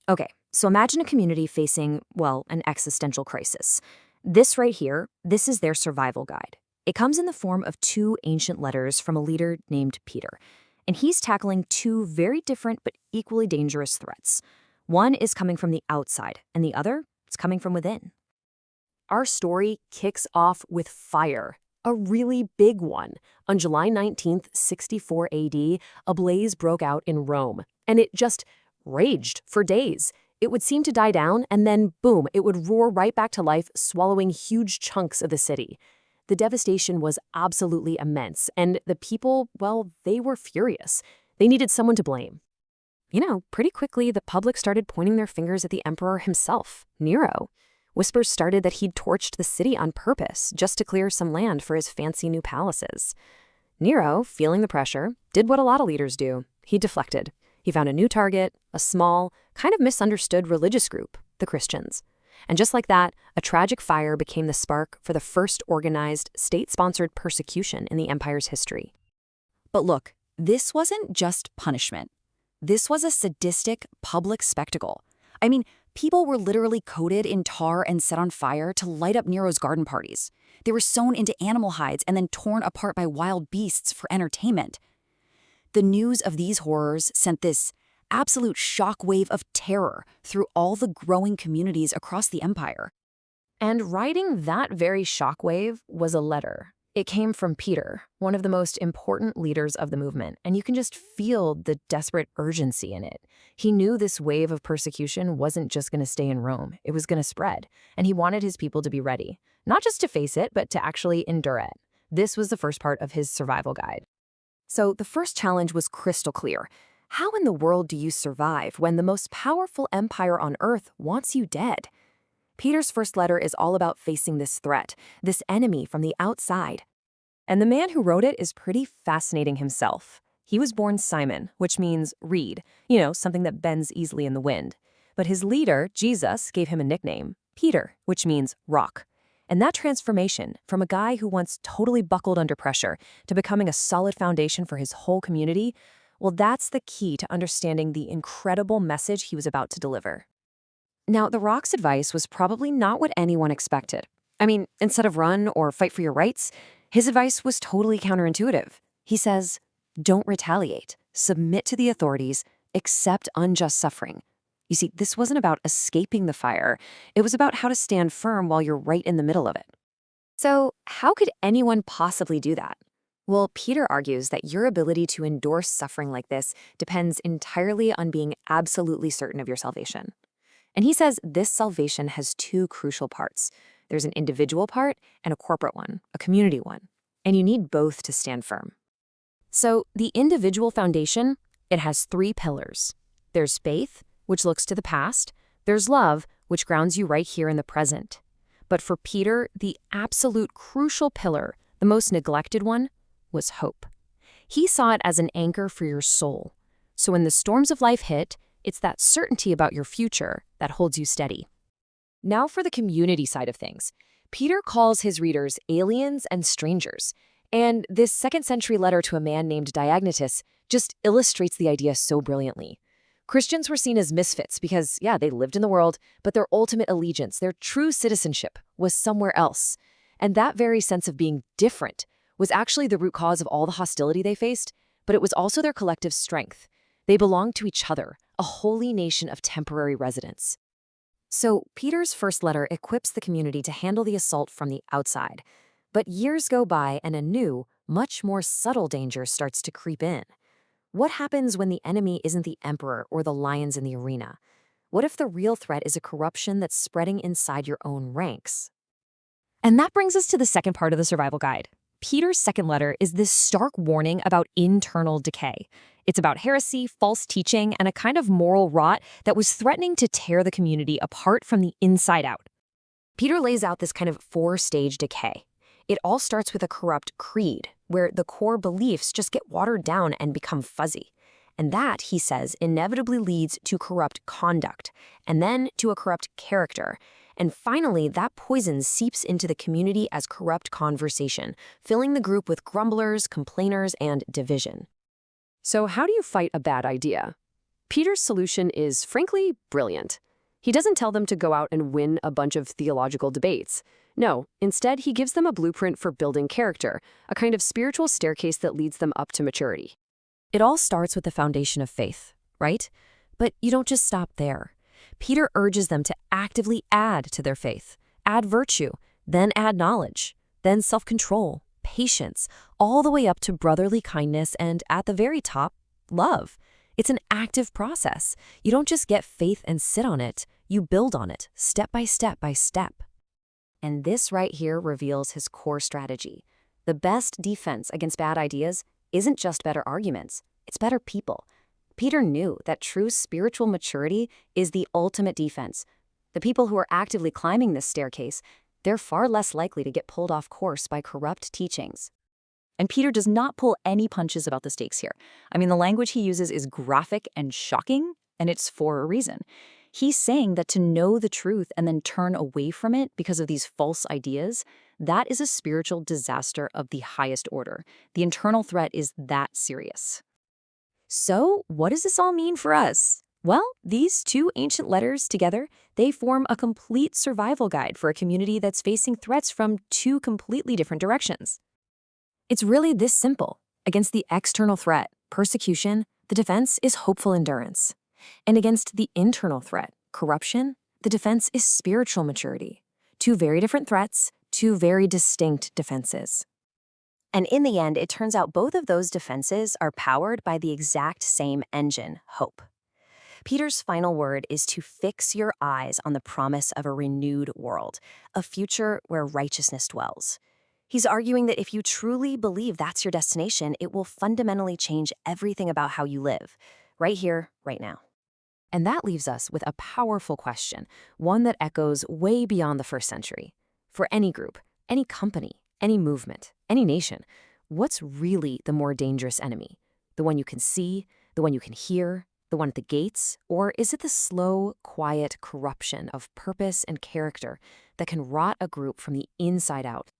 Okay, so imagine a community facing, well, an existential crisis. This right here, this is their survival guide. It comes in the form of two ancient letters from a leader named Peter, and he's tackling two very different but equally dangerous threats. One is coming from the outside, and the other is coming from within. Our story kicks off with fire, a really big one. On July 19th, 64 AD, a blaze broke out in Rome, and it just raged for days. It would seem to die down, and then, boom, it would roar right back to life, swallowing huge chunks of the city. The devastation was absolutely immense, and the people, well, they were furious. They needed someone to blame. Pretty quickly, the public started pointing their fingers at the emperor himself, Nero. Whispers started that he'd torched the city on purpose just to clear some land for his fancy new palaces. Nero, feeling the pressure, did what a lot of leaders do. He deflected. He found a new target, a small, kind of misunderstood religious group, the Christians. And just like that, a tragic fire became the spark for the first organized, state-sponsored persecution in the empire's history. But look, this wasn't just punishment. This was a sadistic public spectacle. I mean, people were literally coated in tar and set on fire to light up Nero's garden parties. They were sewn into animal hides and then torn apart by wild beasts for entertainment. The news of these horrors sent this absolute shockwave of terror through all the growing communities across the empire. And riding that very shockwave was a letter. It came from Peter, one of the most important leaders of the movement, and you can just feel the desperate urgency in it. He knew this wave of persecution wasn't just going to stay in Rome, it was going to spread, and he wanted his people to be ready, not just to face it, but to actually endure it. This was the first part of his survival guide. So the first challenge was crystal clear. How in the world do you survive when the most powerful empire on earth wants you dead? Peter's first letter is all about facing this threat, this enemy from the outside. And the man who wrote it is pretty fascinating himself. He was born Simon, which means reed, something that bends easily in the wind. But his leader, Jesus, gave him a nickname, Peter, which means rock. And that transformation, from a guy who once totally buckled under pressure to becoming a solid foundation for his whole community, well, that's the key to understanding the incredible message he was about to deliver. Now, the rock's advice was probably not what anyone expected. I mean, instead of run or fight for your rights, his advice was totally counterintuitive. He says, don't retaliate, submit to the authorities, accept unjust suffering. You see, this wasn't about escaping the fire. It was about how to stand firm while you're right in the middle of it. So, how could anyone possibly do that? Well, Peter argues that your ability to endure suffering like this depends entirely on being absolutely certain of your salvation. And he says this salvation has two crucial parts. There's an individual part and a corporate one, a community one. And you need both to stand firm. So the individual foundation, it has three pillars. There's faith, which looks to the past. There's love, which grounds you right here in the present. But for Peter, the absolute crucial pillar, the most neglected one, was hope. He saw it as an anchor for your soul. So when the storms of life hit, it's that certainty about your future that holds you steady. Now for the community side of things. Peter calls his readers aliens and strangers. And this 2nd century letter to a man named Diognetus just illustrates the idea so brilliantly. Christians were seen as misfits because, they lived in the world, but their ultimate allegiance, their true citizenship, was somewhere else. And that very sense of being different was actually the root cause of all the hostility they faced, but it was also their collective strength. They belonged to each other, a holy nation of temporary residents. So Peter's first letter equips the community to handle the assault from the outside. But years go by and a new, much more subtle danger starts to creep in. What happens when the enemy isn't the emperor or the lions in the arena? What if the real threat is a corruption that's spreading inside your own ranks? And that brings us to the second part of the survival guide. Peter's second letter is this stark warning about internal decay. It's about heresy, false teaching, and a kind of moral rot that was threatening to tear the community apart from the inside out. Peter lays out this kind of 4-stage decay. It all starts with a corrupt creed, where the core beliefs just get watered down and become fuzzy. And that, he says, inevitably leads to corrupt conduct, and then to a corrupt character. And finally, that poison seeps into the community as corrupt conversation, filling the group with grumblers, complainers, and division. So how do you fight a bad idea? Peter's solution is, frankly, brilliant. He doesn't tell them to go out and win a bunch of theological debates. No, instead, he gives them a blueprint for building character, a kind of spiritual staircase that leads them up to maturity. It all starts with the foundation of faith, right? But you don't just stop there. Peter urges them to actively add to their faith, add virtue, then add knowledge, then self-control, patience, all the way up to brotherly kindness and, at the very top, love. It's an active process. You don't just get faith and sit on it. You build on it, step by step by step. And this right here reveals his core strategy. The best defense against bad ideas isn't just better arguments, it's better people. Peter knew that true spiritual maturity is the ultimate defense. The people who are actively climbing this staircase, they're far less likely to get pulled off course by corrupt teachings. And Peter does not pull any punches about the stakes here. I mean, the language he uses is graphic and shocking, and it's for a reason. He's saying that to know the truth and then turn away from it because of these false ideas, that is a spiritual disaster of the highest order. The internal threat is that serious. So, what does this all mean for us? Well, these two ancient letters together, they form a complete survival guide for a community that's facing threats from two completely different directions. It's really this simple. Against the external threat, persecution, the defense is hopeful endurance. And against the internal threat, corruption, the defense is spiritual maturity. Two very different threats, two very distinct defenses. And in the end, it turns out both of those defenses are powered by the exact same engine, hope. Peter's final word is to fix your eyes on the promise of a renewed world, a future where righteousness dwells. He's arguing that if you truly believe that's your destination, it will fundamentally change everything about how you live, right here, right now. And that leaves us with a powerful question, one that echoes way beyond the first century. For any group, any company, any movement, any nation, what's really the more dangerous enemy? The one you can see, the one you can hear, the one at the gates? Or is it the slow, quiet corruption of purpose and character that can rot a group from the inside out?